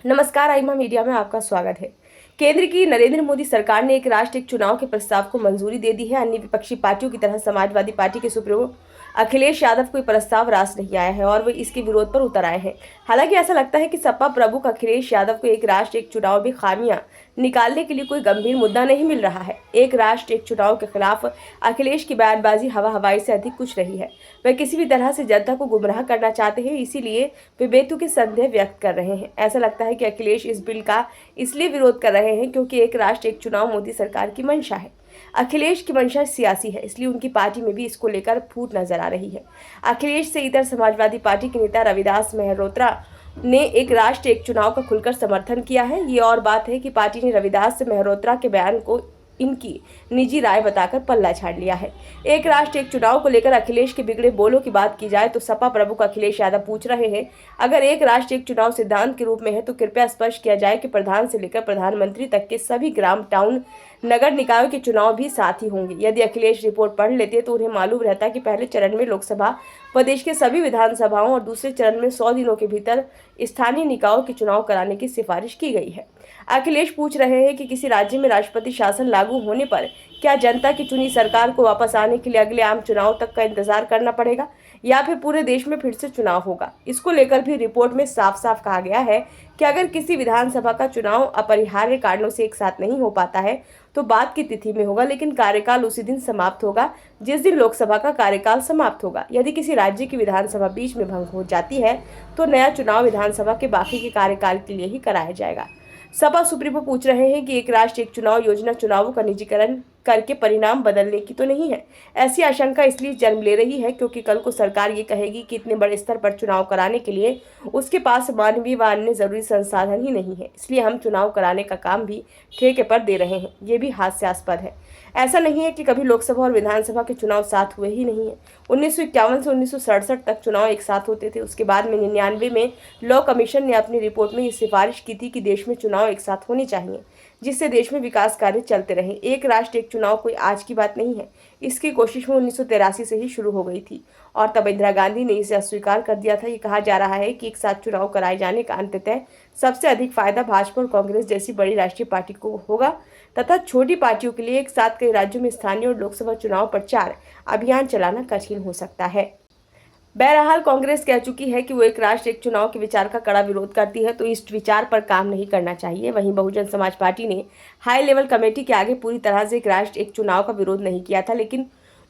नमस्कार, आइमा मीडिया में आपका स्वागत है। केंद्र की नरेंद्र मोदी सरकार ने एक राष्ट्र एक चुनाव के प्रस्ताव को मंजूरी दे दी है। अन्य विपक्षी पार्टियों की तरह समाजवादी पार्टी के सुप्रीमो अखिलेश यादव को प्रस्ताव रास नहीं आया है और वे इसके विरोध पर उतर आए हैं। हालांकि ऐसा लगता है कि सपा प्रमुख अखिलेश यादव को एक राष्ट्र एक चुनाव में खामियां निकालने के लिए कोई गंभीर मुद्दा नहीं मिल रहा है। एक राष्ट्र एक चुनाव के खिलाफ अखिलेश की बयानबाजी हवा हवाई से अधिक कुछ रही है। वे किसी भी तरह से जनता को गुमराह करना चाहते हैं, इसीलिए वे बेतुके संदेह व्यक्त कर रहे हैं। ऐसा लगता है कि अखिलेश इस बिल का इसलिए विरोध कर रहे हैं क्योंकि एक राष्ट्र एक चुनाव मोदी सरकार की मंशा है। अखिलेश की मंशा सियासी है, इसलिए उनकी पार्टी में भी इसको लेकर फूट नजर आ रही है। अखिलेश से इधर समाजवादी पार्टी के नेता रविदास मेहरोत्रा ने एक राष्ट्र एक चुनाव का खुलकर समर्थन किया है। ये और बात है कि पार्टी ने रविदास मेहरोत्रा के बयान को इनकी निजी राय बताकर पल्ला झाड़ लिया है। एक राष्ट्र एक चुनाव को लेकर अखिलेश के बिगड़े बोलों की बात की जाए तो सपा प्रमुख अखिलेश यादव पूछ रहे हैं, अगर एक राष्ट्र एक चुनाव सिद्धांत के रूप में है तो कृपया स्पष्ट किया जाए कि प्रधान से लेकर प्रधानमंत्री तक के सभी ग्राम, टाउन, नगर निकायों के चुनाव भी साथ ही होंगे। यदि अखिलेश रिपोर्ट पढ़ लेते तो उन्हें मालूम रहता कि पहले चरण में लोकसभा प्रदेश के सभी विधानसभाओं और दूसरे चरण में 100 दिनों के भीतर स्थानीय निकायों के चुनाव कराने की सिफारिश की गई है। अखिलेश पूछ रहे हैं कि किसी राज्य में राष्ट्रपति शासन लागू होने पर क्या जनता की चुनी सरकार को वापस आने के लिए अगले आम चुनाव तक का इंतजार करना पड़ेगा या फिर पूरे देश में फिर से चुनाव होगा। इसको लेकर भी रिपोर्ट में साफ साफ कहा गया है कि अगर किसी विधानसभा का चुनाव अपरिहार्य कारणों से एक साथ नहीं हो पाता है तो बाद की तिथि में होगा, लेकिन कार्यकाल उसी दिन समाप्त होगा जिस दिन लोकसभा का कार्यकाल समाप्त होगा। यदि किसी राज्य की विधानसभा बीच में भंग हो जाती है तो नया चुनाव विधानसभा के बाकी के कार्यकाल के लिए ही कराया जाएगा। सपा सुप्रीमो पूछ रहे हैं कि एक राष्ट्र एक चुनाव योजना चुनावों का निजीकरण करके परिणाम बदलने की तो नहीं है। ऐसी आशंका इसलिए जन्म ले रही है क्योंकि कल को सरकार ये कहेगी कि इतने बड़े स्तर पर चुनाव कराने के लिए उसके पास मानवीय व अन्य जरूरी संसाधन ही नहीं है, इसलिए हम चुनाव कराने का काम भी ठेके पर दे रहे हैं। ये भी हास्यास्पद है। ऐसा नहीं है कि कभी लोकसभा और विधानसभा के चुनाव साथ हुए ही नहीं है। 1951 से 1967 तक चुनाव एक साथ होते थे। उसके बाद में 99 में लॉ कमीशन ने अपनी रिपोर्ट में ये सिफारिश की थी कि देश में चुनाव एक साथ होने चाहिए, जिससे देश में विकास कार्य चलते रहे। एक राष्ट्र एक चुनाव कोई आज की बात नहीं है। इसकी कोशिश में 1983 से ही शुरू हो गई थी और तब इंदिरा गांधी ने इसे अस्वीकार कर दिया था। ये कहा जा रहा है कि एक साथ चुनाव कराए जाने का अंततः सबसे अधिक फायदा भाजपा और कांग्रेस जैसी बड़ी राष्ट्रीय पार्टी को होगा तथा छोटी पार्टियों के लिए एक साथ कई राज्यों में स्थानीय और लोकसभा चुनाव प्रचार अभियान चलाना कठिन हो सकता है। बहरहाल कांग्रेस कह चुकी है कि वो एक राष्ट्र एक चुनाव के विचार का कड़ा विरोध करती है, तो इस विचार पर काम नहीं करना चाहिए। वहीं बहुजन समाज पार्टी ने हाई लेवल कमेटी के आगे पूरी तरह से एक राष्ट्र एक चुनाव का विरोध नहीं किया था, लेकिन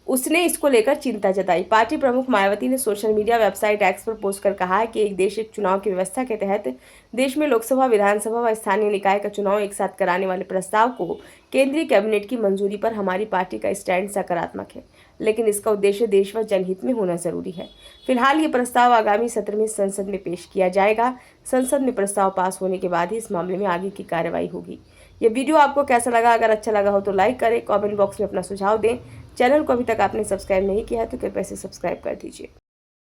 उसने इसको लेकर चिंता जताई। पार्टी प्रमुख मायावती ने सोशल मीडिया वेबसाइट एक्स पर पोस्ट कर कहा है कि एक देश एक चुनाव की व्यवस्था के तहत देश में लोकसभा, विधानसभा व स्थानीय निकाय का चुनाव एक साथ कराने वाले प्रस्ताव को केंद्रीय कैबिनेट की मंजूरी पर हमारी पार्टी का स्टैंड सकारात्मक है, लेकिन इसका उद्देश्य देश व जनहित में होना जरूरी है। फिलहाल ये प्रस्ताव आगामी सत्र में संसद में पेश किया जाएगा। संसद में प्रस्ताव पास होने के बाद ही इस मामले में आगे की कार्रवाई होगी। ये वीडियो आपको कैसा लगा? अगर अच्छा लगा हो तो लाइक करें, कमेंट बॉक्स में अपना सुझाव दें। चैनल को अभी तक आपने सब्सक्राइब नहीं किया है तो कृपया से सब्सक्राइब कर दीजिए।